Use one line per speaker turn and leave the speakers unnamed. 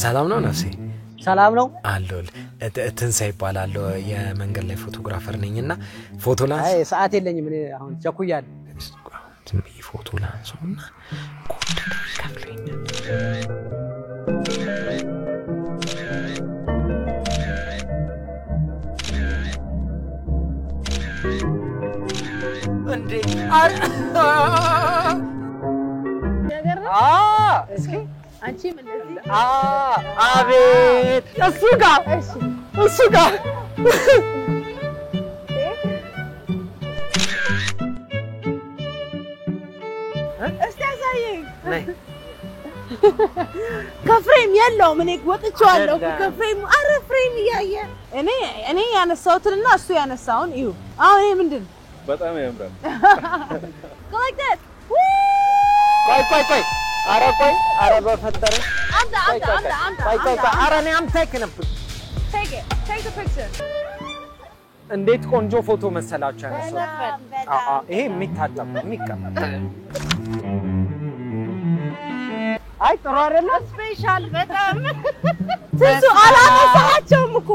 ሰላም ነው ነፍሴ
ሰላም ነው
አለል ትንሳኤ ይባላልው የመንገድ ላይ ፎቶግራፈር ነኝና ፎቶ ላንስ
አይ ሰዓት የለኝም እኔ አሁን ቸኩያለሁ
ዝም ብዬ ፎቶ ላንስውና ኮንትሮል ከፍለኝ እንዴ
ነገር ነው እስኪ አንቺ ምን እንደዚህ
አቤት እሱ ጋር
እስታሳየኝ ከፍሬም ያለው ምን ወጥቻለሁ ከፍሬም አረ ፍሬም ያየ እኔ ያነሳውትና እሱ ያነሳውን እዩ አሁን ይሄ ምንድን
በጣም ያምራል
like that
ቆይ አረ በፈጠረ
አንተ
አረ እኔ am taking a
take the picture
እንዴት ቆንጆ ፎቶ መሰላችሁ ያነሳው ይሄ የሚታጠብ የሚቀመጥ አይ ጥሩ አይደለም
ስፔሻል በጣም ትንሱ አላነሳቸውም እኮ